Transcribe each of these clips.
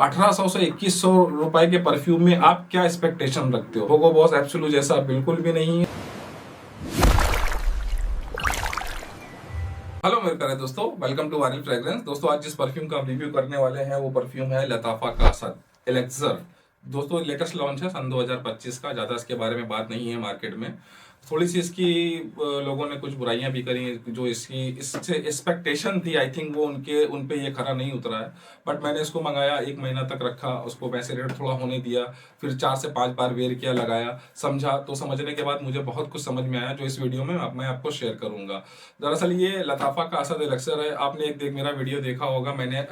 1800 से 2100 रुपए के परफ्यूम में आप क्या एक्सपेक्टेशन रखते हो? होगो बॉस एब्सोल्यूट जैसा बिल्कुल भी नहीं है। हेलो मेरे प्यारे दोस्तों, वेलकम टू वायरल फ्रेग्रेंस। दोस्तों आज जिस परफ्यूम का हम रिव्यू करने वाले हैं वो परफ्यूम है लताफा का असद एलेक्सर। दोस्तों लेटेस्ट लॉन्च है सन 2025 का। ज़्यादा इसके बारे में बात नहीं है मार्केट में। थोड़ी सी इसकी लोगों ने कुछ बुराइयां भी करी, जो इसकी इससे एक्सपेक्टेशन थी, आई थिंक वो उन पे ये खरा नहीं उतरा है। बट मैंने इसको मंगाया, 1 महीना तक रखा, उसको वैसे रेट थोड़ा होने दिया, फिर 4 से 5 बार वेयर किया, लगाया, समझा, तो समझने के बाद मुझे बहुत कुछ समझ में आया जो इस वीडियो में मैं आपको शेयर करूंगा। दरअसल ये लताफा का असद एलेक्सर है। आपने एक मेरा वीडियो देखा होगा, मैंने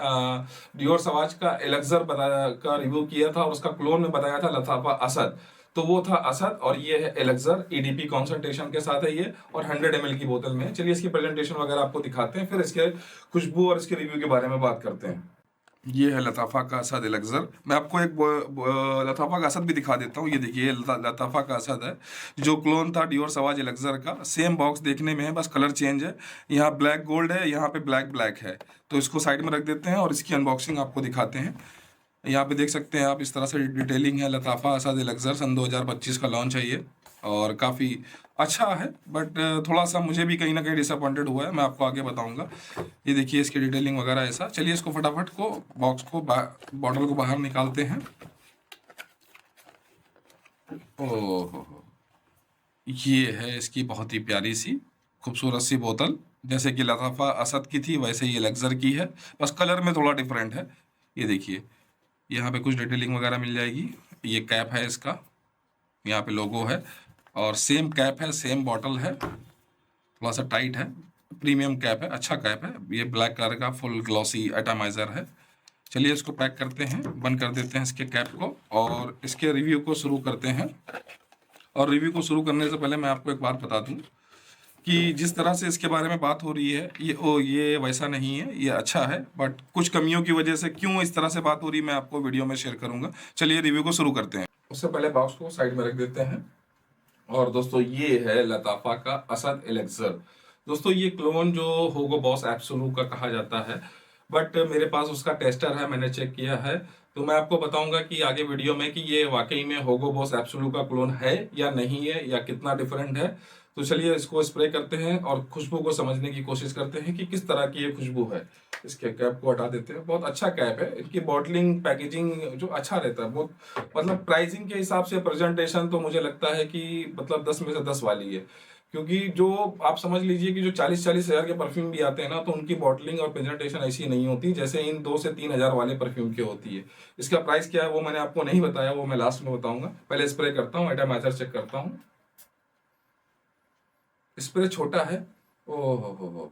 डियोर सवाज का एलेक्सर का रिव्यू किया था और उसका क्लोन में बताया था लताफा असद। तो वो था असद और ये है एलेक्सर। ईडीपी कॉन्सेंट्रेशन के साथ है ये और 100 ml की बोतल में है। चलिए इसकी प्रेजेंटेशन वगैरह आपको दिखाते हैं, फिर इसके खुशबू और इसके रिव्यू के बारे में बात करते हैं। ये है लताफा का असद एलेक्सर। मैं आपको एक लताफा का असद भी दिखा देता हूँ। ये देखिए लताफा का असद है, जो क्लोन था डियोर सवाज एलेक्सर का। सेम बॉक्स देखने में है, बस कलर चेंज है। यहाँ ब्लैक गोल्ड है, यहाँ पे ब्लैक ब्लैक है। तो इसको साइड में रख देते हैं और इसकी अनबॉक्सिंग आपको दिखाते हैं। यहाँ पे देख सकते हैं आप, इस तरह से डिटेलिंग है। लताफा असद एलेक्सर सन 2025 का लॉन्च है ये और काफ़ी अच्छा है। बट थोड़ा सा मुझे भी कहीं ना कहीं डिसअपॉइंटेड हुआ है, मैं आपको आगे बताऊंगा। ये देखिए इसकी डिटेलिंग वगैरह ऐसा। चलिए इसको फटाफट को बॉक्स को बॉटल को बाहर निकालते हैं। ओह, ये है इसकी बहुत ही प्यारी सी खूबसूरत सी बोतल। जैसे कि लताफा असद की थी वैसे ही एलेक्सर की है, बस कलर में थोड़ा डिफरेंट है। ये देखिए यहाँ पे कुछ डिटेलिंग वगैरह मिल जाएगी। ये कैप है इसका, यहाँ पे लोगो है और सेम कैप है, सेम बॉटल है। थोड़ा सा टाइट है, प्रीमियम कैप है, अच्छा कैप है। ये ब्लैक कलर का फुल ग्लॉसी एटमाइजर है। चलिए इसको पैक करते हैं, बंद कर देते हैं इसके कैप को और इसके रिव्यू को शुरू करते हैं। और रिव्यू को शुरू करने से पहले मैं आपको एक बात बता दूं कि जिस तरह से इसके बारे में बात हो रही है ये वैसा नहीं है, ये अच्छा है। बट कुछ कमियों की वजह से क्यों इस तरह से बात हो रही है मैं आपको वीडियो में शेयर करूंगा। चलिए रिव्यू को शुरू करते हैं। उससे पहले बॉक्स को साइड में रख देते हैं। और दोस्तों ये है लताफा का असद एलेक्सर। दोस्तों ये क्लोन जो होगो बॉस एब्सोल्यूट का कहा जाता है, बट मेरे पास उसका टेस्टर है, मैंने चेक किया है। तो मैं आपको बताऊंगा कि आगे वीडियो में कि ये वाकई में होगो बॉस एब्सोल्यूट का क्लोन है या नहीं है, या कितना डिफरेंट है। तो चलिए इसको स्प्रे करते हैं और खुशबू को समझने की कोशिश करते हैं कि किस तरह की ये खुशबू है। इसके कैप को हटा देते हैं। बहुत अच्छा कैप है, इनकी बॉटलिंग पैकेजिंग जो अच्छा रहता है बहुत। मतलब प्राइसिंग के हिसाब से प्रेजेंटेशन तो मुझे लगता है कि मतलब 10 में से 10 वाली है। क्योंकि जो आप समझ लीजिए कि जो 40-40 हजार के परफ्यूम भी आते हैं ना, तो उनकी बॉटलिंग और प्रेजेंटेशन ऐसी नहीं होती जैसे इन 2 से 3 हजार वाले परफ्यूम की होती है। इसका प्राइस क्या है वो मैंने आपको नहीं बताया, वो मैं लास्ट में बताऊंगा। पहले स्प्रे करता हूँ, एटमाइजर चेक करता हूँ। स्प्रे छोटा है। ओह हो,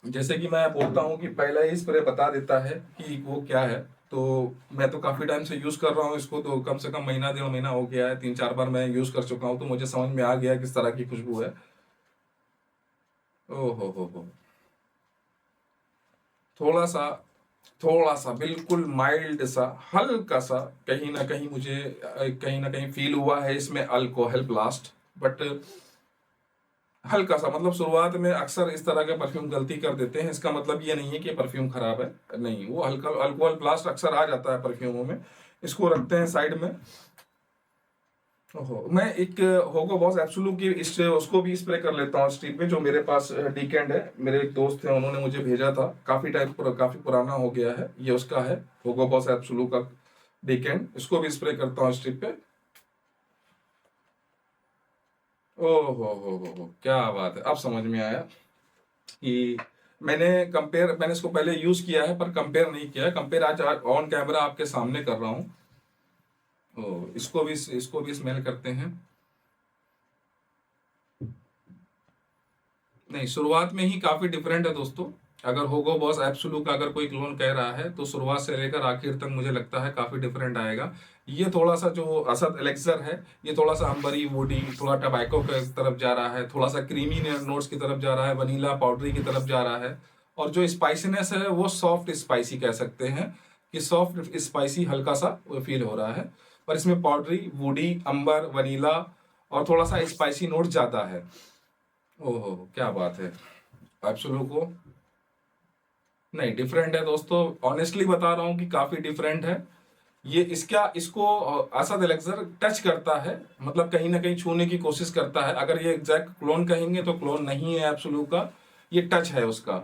जैसे कि मैं बोलता हूँ कि पहला ही स्प्रे बता देता है कि वो क्या है। तो मैं तो काफी टाइम से यूज कर रहा हूँ इसको, तो कम से कम महीना 1.5 महीना हो गया है। 3-4 बार मैं यूज कर चुका हूँ, तो मुझे समझ में आ गया किस तरह की खुशबू है। ओह हो, थोड़ा सा थोड़ा सा बिल्कुल माइल्ड सा, हल्का सा कहीं ना कहीं फील हुआ है इसमें अल्कोहल ब्लास्ट। बट हल्का सा, मतलब शुरुआत में अक्सर इस तरह के परफ्यूम गलती कर देते हैं। इसका मतलब ये नहीं है कि परफ्यूम खराब है, नहीं, वो हल्का अल्कोहल ब्लास्ट अक्सर आ जाता है परफ्यूमों में। इसको रखते हैं साइड में। ओहो, मैं एक होगो बॉस एब्सोल्यूट की उसको भी स्प्रे कर लेता हूँ स्ट्रीप में, जो मेरे पास डीकेंड है। मेरे एक दोस्त थे, उन्होंने मुझे भेजा था, काफी पुराना हो गया है। ये उसका है होगो बॉस एब्सोल्यूट का डीकेंड। इसको भी स्प्रे करता हूँ स्ट्रीप पे। ओहो हो, क्या बात है, अब समझ में आया कि मैंने इसको पहले यूज किया है पर कंपेयर नहीं किया है। कंपेयर आज ऑन कैमरा आपके सामने कर रहा हूँ। ओ, इसको भी स्मेल करते हैं। नहीं, शुरुआत में ही काफी डिफरेंट है दोस्तों। अगर होगो बॉस एब्सोल्यूट का अगर कोई क्लोन कह रहा है तो शुरुआत से लेकर आखिर तक मुझे लगता है काफी डिफरेंट आएगा। ये थोड़ा सा जो असद एलेक्सर है, ये थोड़ा सा अंबरी वुडी, थोड़ा टबैको की तरफ जा रहा है, थोड़ा सा क्रीमी नोट्स की तरफ जा रहा है, वनीला पाउडरी की तरफ जा रहा है। और जो स्पाइसीनेस है वो सॉफ्ट स्पाइसी कह सकते हैं, कि सॉफ्ट स्पाइसी हल्का सा फील हो रहा है। पर इसमें पाउडरी, वुडी, अंबर, वनीला और थोड़ा सा स्पाइसी नोट ज्यादा है। ओहो, क्या बात है। एब्सोल्यूट को नहीं, डिफरेंट है दोस्तों, ऑनेस्टली बता रहा हूँ कि काफी डिफरेंट है। ये इसको असद एलेक्जर टच करता है, मतलब कहीं ना कहीं छूने की कोशिश करता है। अगर ये एग्जैक्ट क्लोन कहेंगे तो क्लोन नहीं है एब्सोल्यू का, ये टच है उसका।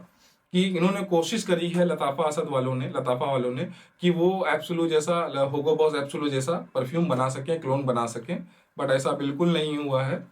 कि इन्होंने कोशिश करी है लताफा असद वालों ने, लताफा वालों ने, कि वो एब्सोल्यू जैसा, हुगो बॉस एब्सोल्यू जैसा परफ्यूम बना सके, क्लोन बना सके, बट ऐसा बिल्कुल नहीं हुआ है।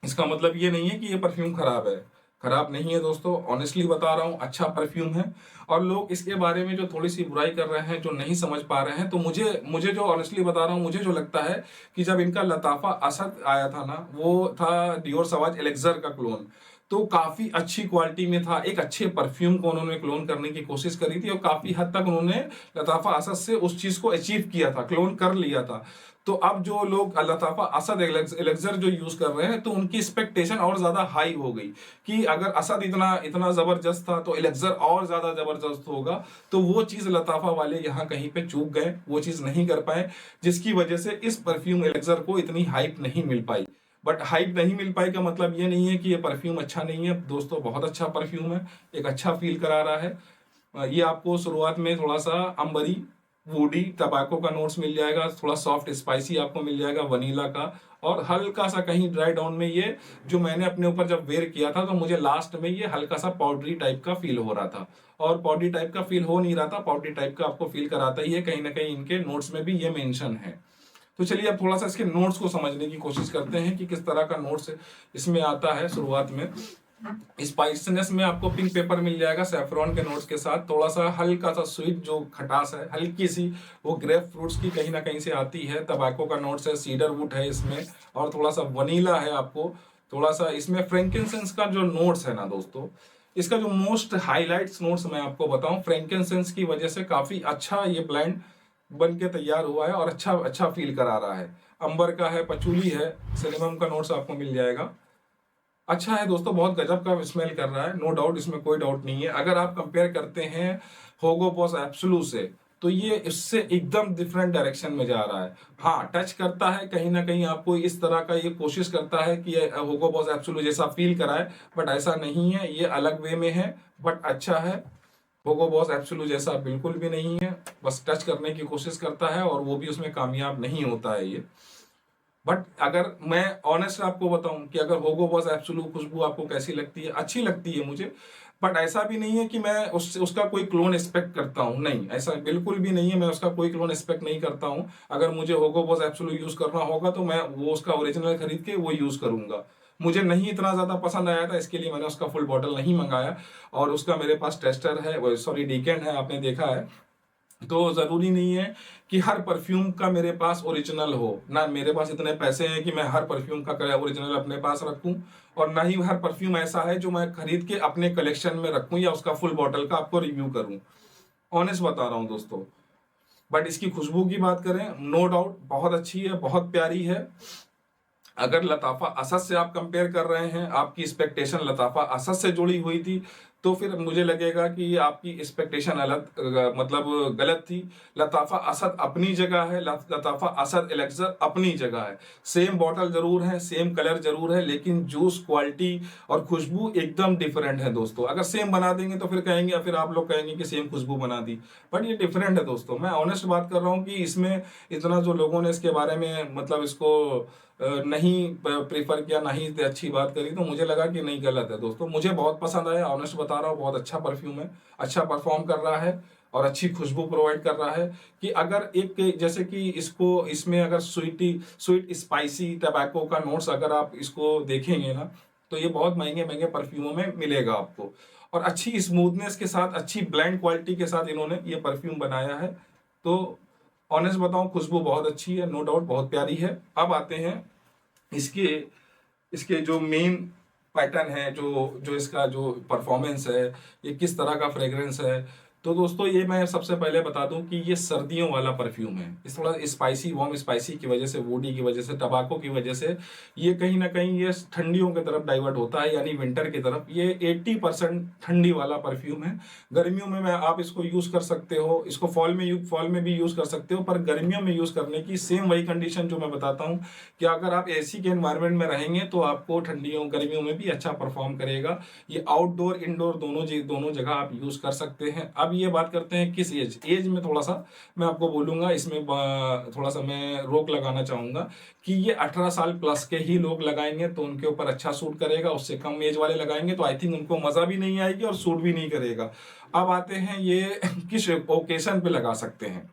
इसका मतलब ये नहीं है कि ये परफ्यूम खराब है, खराब नहीं है दोस्तों, ऑनेस्टली बता रहा हूँ, अच्छा परफ्यूम है। और लोग इसके बारे में जो थोड़ी सी बुराई कर रहे हैं, जो नहीं समझ पा रहे हैं, तो मुझे मुझे जो ऑनेस्टली बता रहा हूँ, मुझे जो लगता है कि जब इनका लताफा असद आया था ना, वो था डियोर सवाज एलेक्जर का क्लोन, तो काफी अच्छी क्वालिटी में था, एक अच्छे परफ्यूम को उन्होंने क्लोन करने की कोशिश करी थी, और काफी हद तक उन्होंने लताफा असद से उस चीज को अचीव किया था, क्लोन कर लिया था। तो अब जो लोग लताफा असद एलेक्जर जो यूज कर रहे हैं, तो उनकी एक्सपेक्टेशन और ज्यादा हाई हो गई कि अगर असद इतना इतना जबरदस्त था तो एलेक्जर और ज्यादा जबरदस्त होगा। तो वो चीज लताफा वाले यहाँ कहीं पे चूक गए, वो चीज नहीं कर पाए, जिसकी वजह से इस परफ्यूम एलेक्जर को इतनी हाइप नहीं मिल पाई। बट हाइप नहीं मिल पाई का मतलब ये नहीं है कि ये परफ्यूम अच्छा नहीं है दोस्तों, बहुत अच्छा परफ्यूम है, एक अच्छा फील करा रहा है। ये आपको शुरुआत में थोड़ा सा अंबरी, वुडी, टबैको का नोट्स मिल जाएगा, थोड़ा सॉफ्ट स्पाइसी आपको मिल जाएगा वनीला का, और हल्का सा कहीं ड्राई डाउन में ये, जो मैंने अपने ऊपर जब वेयर किया था तो मुझे लास्ट में ये हल्का सा पाउडरी टाइप का फील हो रहा था। और पाउडरी टाइप का फील हो नहीं रहा था, पाउडरी टाइप का आपको फील कराता ही है, कहीं ना कहीं इनके नोट्स में भी ये मेंशन है। तो चलिए अब थोड़ा सा इसके नोट्स को समझने की कोशिश करते हैं कि किस तरह का नोट्स इसमें आता है। शुरुआत में स्पाइसीनेस में आपको पिंक पेपर मिल जाएगा सैफरॉन के नोट्स के साथ, थोड़ा सा हल्का सा स्वीट जो खटास है हल्की सी, वो ग्रेप फ्रूट्स की कहीं ना कहीं से आती है। तंबाकू का नोट्स है, सीडर वुड है इसमें, और थोड़ा सा वनीला है आपको, थोड़ा सा इसमें फ्रेंकिनसेंस का जो नोट्स है ना दोस्तों, इसका जो मोस्ट हाईलाइट्स नोट्स मैं आपको बताऊं, फ्रेंकिनसेंस की वजह से काफी अच्छा ये ब्लेंड बन के तैयार हुआ है और अच्छा अच्छा फील करा रहा है। अंबर का है, पचूली है, सिनेमम का नोट्स आपको मिल जाएगा। अच्छा है दोस्तों, बहुत गजब का स्मेल कर रहा है, नो डाउट, इसमें कोई डाउट नहीं है। अगर आप कंपेयर करते हैं होगो बॉस एब्सोलू से, तो ये इससे एकदम डिफरेंट डायरेक्शन में जा रहा है। हाँ, टच करता है कहीं ना कहीं, आपको इस तरह का ये कोशिश करता है कि ये होगो बॉस एब्सोलू जैसा फील कराए, बट ऐसा नहीं है, ये अलग वे में है, बट अच्छा है। होगो बॉस एब्सोलू जैसा बिल्कुल भी नहीं है, बस टच करने की कोशिश करता है और वो भी उसमें कामयाब नहीं होता है ये। बट अगर मैं ऑनेस्ट आपको बताऊं कि अगर होगो बॉस एब्सोल्यूट खुशबू आपको कैसी लगती है, अच्छी लगती है मुझे। बट ऐसा भी नहीं है कि मैं उसका कोई क्लोन एक्सपेक्ट करता हूं, नहीं, ऐसा बिल्कुल भी नहीं है, मैं उसका कोई क्लोन एक्सपेक्ट नहीं करता हूं। अगर मुझे होगो बॉस एब्सोल्यूट यूज करना होगा तो मैं वो उसका ओरिजिनल खरीद के वो यूज करूंगा। मुझे नहीं इतना ज्यादा पसंद आया था, इसके लिए मैंने उसका फुल बॉटल नहीं मंगाया। और उसका मेरे पास टेस्टर है, सॉरी डीकेंट है, आपने देखा है। तो जरूरी नहीं है कि हर परफ्यूम का मेरे पास ओरिजिनल हो, ना मेरे पास इतने पैसे हैं कि मैं हर परफ्यूम का ओरिजिनल अपने पास रखूं, और ना ही हर परफ्यूम ऐसा है जो मैं खरीद के अपने कलेक्शन में रखूं या उसका फुल बॉटल का आपको रिव्यू करूं। ऑनेस्ट बता रहा हूं दोस्तों। बट इसकी खुशबू की बात करें, नो डाउट बहुत अच्छी है, बहुत प्यारी है। अगर लताफा असद से आप कंपेयर कर रहे हैं, आपकी एक्सपेक्टेशन लताफा असद से जुड़ी हुई थी, तो फिर मुझे लगेगा कि आपकी एक्सपेक्टेशन अलग, मतलब गलत थी। लताफा असद अपनी जगह है, लताफा असद एलेक्सर अपनी जगह है। सेम बॉटल जरूर है, सेम कलर जरूर है, लेकिन जूस क्वालिटी और खुशबू एकदम डिफरेंट है दोस्तों। अगर सेम बना देंगे तो फिर कहेंगे, फिर आप लोग कहेंगे कि सेम खुशबू बना दी, बट ये डिफरेंट है दोस्तों। मैं ऑनेस्ट बात कर रहा हूँ कि इसमें इतना जो लोगों ने इसके बारे में, मतलब इसको नहीं प्रेफर किया, नहीं अच्छी बात करी, तो मुझे लगा कि नहीं, गलत है दोस्तों। मुझे बहुत पसंद आया, ऑनेस्ट बता रहा हूँ, बहुत अच्छा परफ्यूम है, अच्छा परफॉर्म कर रहा है और अच्छी खुशबू प्रोवाइड कर रहा है। कि अगर एक, जैसे कि इसको, इसमें अगर स्वीट स्पाइसी टबैको का नोट्स अगर आप इसको देखेंगे ना, तो ये बहुत महंगे महंगे परफ्यूमों में मिलेगा आपको। और अच्छी स्मूथनेस के साथ, अच्छी ब्लेंड क्वालिटी के साथ इन्होंने ये परफ्यूम बनाया है। तो ऑनेस्ट बताऊं, खुशबू बहुत अच्छी है, नो डाउट बहुत प्यारी है। अब आते हैं इसके इसके जो मेन पैटर्न है, जो जो इसका जो परफॉर्मेंस है, ये किस तरह का फ्रेग्रेंस है। तो दोस्तों ये मैं सबसे पहले बता दूं कि ये सर्दियों वाला परफ्यूम है। इस थोड़ा स्पाइसी, वार्म स्पाइसी की वजह से, वुडी की वजह से, टबाको की वजह से ये कहीं ना कहीं ये ठंडियों की तरफ डाइवर्ट होता है, यानी विंटर की तरफ। ये 80% ठंडी वाला परफ्यूम है। गर्मियों में आप इसको यूज कर सकते हो, इसको फॉल में भी यूज कर सकते हो, पर गर्मियों में यूज करने की सेम वही कंडीशन जो मैं बताता हूँ कि अगर आप एसी के एनवायरनमेंट में रहेंगे तो आपको ठंडियों गर्मियों में भी अच्छा परफॉर्म करेगा। ये आउटडोर इंडोर दोनों जगह आप यूज कर सकते हैं। अब ये बात करते हैं किस एज में, थोड़ा सा मैं आपको बोलूंगा, इसमें थोड़ा सा मैं रोक लगाना चाहूंगा कि ये 18 साल प्लस के ही लोग लगाएंगे तो उनके ऊपर अच्छा सूट करेगा। उससे कम एज वाले लगाएंगे तो आई थिंक उनको मजा भी नहीं आएगी और सूट भी नहीं करेगा। अब आते हैं ये किस ओकेशन पे लगा सकते हैं।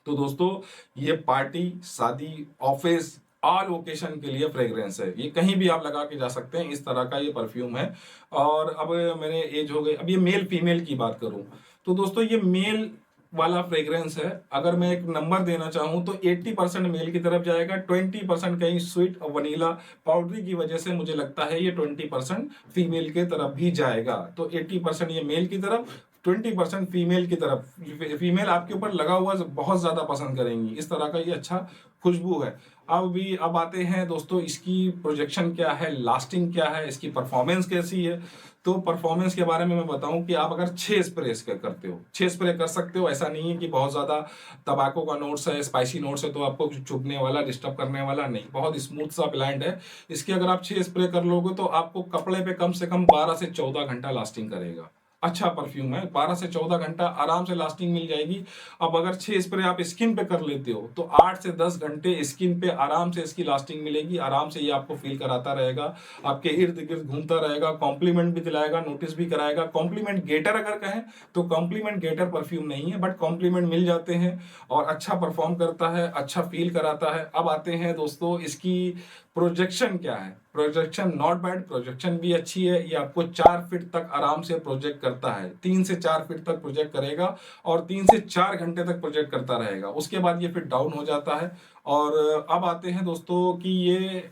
तो दोस्तों ये पार्टी, शादी, ऑफिस, ऑल ओकेशन के लिए फ्रेग्रेंस है। ये कहीं भी आप लगा के जा सकते हैं, इस तरह का ये परफ्यूम है। और अब मैंने एज हो गई, अब ये मेल फीमेल की बात करूं तो दोस्तों ये मेल वाला फ्रेग्रेंस है। अगर मैं एक नंबर देना चाहूं तो 80% मेल की तरफ जाएगा, 20% कहीं स्वीट और वनीला पाउडरी की वजह से मुझे लगता है ये 20% फीमेल के तरफ भी जाएगा। तो 80% ये मेल की तरफ, 20% फीमेल की तरफ। फीमेल आपके ऊपर लगा हुआ बहुत ज्यादा पसंद करेंगी, इस तरह का ये अच्छा खुशबू है। अब आते हैं दोस्तों इसकी प्रोजेक्शन क्या है, लास्टिंग क्या है, इसकी परफॉर्मेंस कैसी है। तो परफॉर्मेंस के बारे में मैं बताऊं कि आप अगर 6 स्प्रे करते हो, 6 स्प्रे कर सकते हो। ऐसा नहीं है कि बहुत ज्यादा तंबाकू का नोट्स है, स्पाइसी नोट्स है तो आपको चुभने वाला, डिस्टर्ब करने वाला नहीं, बहुत स्मूथ सा ब्लेंड है। इसके अगर आप 6 स्प्रे कर लोगे तो आपको कपड़े पे कम से कम 12 से 14 घंटा लास्टिंग करेगा। अच्छा परफ्यूम है, 12 से 14 घंटा आराम से लास्टिंग मिल जाएगी। अब अगर 6 स्प्रे आप स्किन पे कर लेते हो तो 8 से 10 घंटे स्किन पे आराम से इसकी लास्टिंग मिलेगी। आराम से ये आपको फील कराता रहेगा, आपके इर्द गिर्द घूमता रहेगा, कॉम्प्लीमेंट भी दिलाएगा, नोटिस भी कराएगा। कॉम्प्लीमेंट गेटर अगर कहें तो कॉम्प्लीमेंट गेटर परफ्यूम नहीं है, बट कॉम्प्लीमेंट मिल जाते हैं और अच्छा परफॉर्म करता है, अच्छा फील कराता है। अब आते हैं दोस्तों इसकी प्रोजेक्शन क्या है। प्रोजेक्शन नॉट बैड, प्रोजेक्शन भी अच्छी है। ये आपको 4 फीट तक आराम से प्रोजेक्ट करता है, 3 से 4 फीट तक प्रोजेक्ट करेगा और 3 से 4 घंटे तक प्रोजेक्ट करता रहेगा। उसके बाद ये फिर डाउन हो जाता है। और अब आते हैं दोस्तों कि ये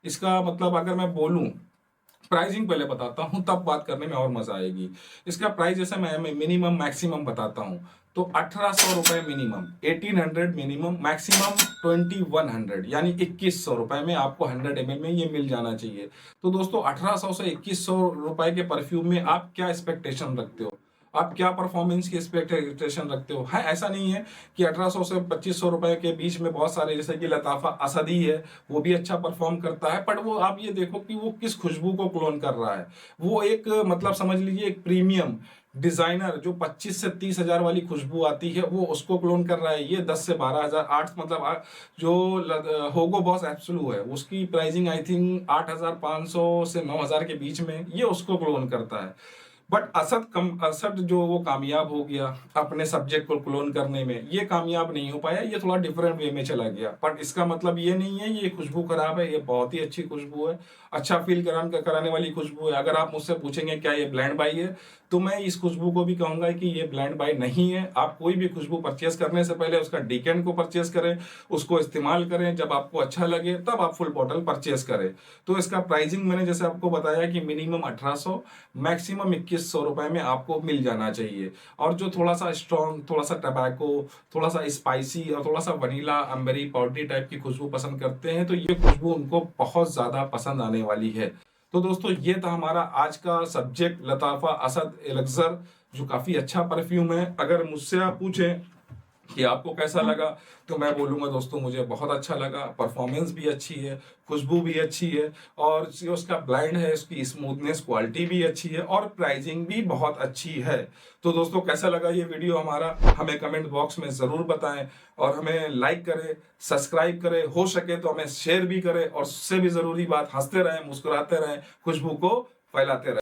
इसका मतलब अगर मैं बोलूं, प्राइसिंग पहले बताता हूं तब बात करने में और मजा आएगी। इसका प्राइस जैसे मैं मिनिमम मैक्सिमम बताता हूं तो 1800 रुपए मिनिमम, 1800 मिनिमम, मैक्सिमम 2100 यानी 2100 रुपए में आपको 100 ml में ये मिल जाना चाहिए। तो दोस्तों 1800 से 2100 रुपए के परफ्यूम में आप क्या एक्सपेक्टेशन रखते हो, आप क्या परफॉर्मेंस की एक्सपेक्टेशन रखते हो। है ऐसा नहीं है कि 1800 से 2500 रुपए के बीच में बहुत सारे, जैसे कि लताफा असदी है, वो भी अच्छा परफॉर्म करता है, बट वो आप ये देखो कि वो किस खुशबू को क्लोन कर रहा है। वो एक मतलब समझ लीजिए एक प्रीमियम डिजाइनर जो 25 से 30 हजार वाली खुशबू आती है वो उसको क्लोन कर रहा है। ये 10 से 12 हजार, 8 मतलब जो होगो बॉस एब्सोलू है उसकी प्राइसिंग आई थिंक 8500 से 9000 के बीच में, ये उसको क्लोन करता है। बट असद जो वो कामयाब हो गया अपने सब्जेक्ट को क्लोन करने में, ये कामयाब नहीं हो पाया, ये थोड़ा डिफरेंट वे में चला गया। बट इसका मतलब ये नहीं है ये खुशबू खराब है, ये बहुत ही अच्छी खुशबू है, अच्छा फील कराने वाली खुशबू है। अगर आप मुझसे पूछेंगे क्या ये ब्लेंड बाई है तो मैं इस खुशबू को भी कहूंगा कि ये ब्लेंड बाई नहीं है। आप कोई भी खुशबू परचेस करने से पहले उसका डीकेंट को परचेस करें, उसको इस्तेमाल करें, जब आपको अच्छा लगे तब आप फुल बॉटल परचेस करें। तो इसका प्राइसिंग मैंने जैसे आपको बताया कि मिनिमम 1800, मैक्सिमम 2100 रुपए में आपको मिल जाना चाहिए। और जो थोड़ा सा स्ट्रॉन्ग, थोड़ा सा टबैको, थोड़ा सा स्पाइसी और थोड़ा सा वनीला अंबरी पाउडरी टाइप की खुशबू पसंद करते हैं तो ये खुशबू उनको बहुत ज्यादा पसंद आने वाली है। तो दोस्तों ये था हमारा आज का सब्जेक्ट, लताफा असद एलक्जर, जो काफी अच्छा परफ्यूम है। अगर मुझसे आप पूछें कि आपको कैसा लगा तो मैं बोलूंगा दोस्तों मुझे बहुत अच्छा लगा। परफॉर्मेंस भी अच्छी है, खुशबू भी अच्छी है, और जो उसका ब्लाइंड है उसकी स्मूथनेस क्वालिटी भी अच्छी है और प्राइसिंग भी बहुत अच्छी है। तो दोस्तों कैसा लगा ये वीडियो हमारा, हमें कमेंट बॉक्स में जरूर बताएं और हमें लाइक करें, सब्सक्राइब करें, हो सके तो हमें शेयर भी करें, और उससे भी जरूरी बात हंसते रहें, मुस्कुराते रहें, खुशबू को फैलाते रहें।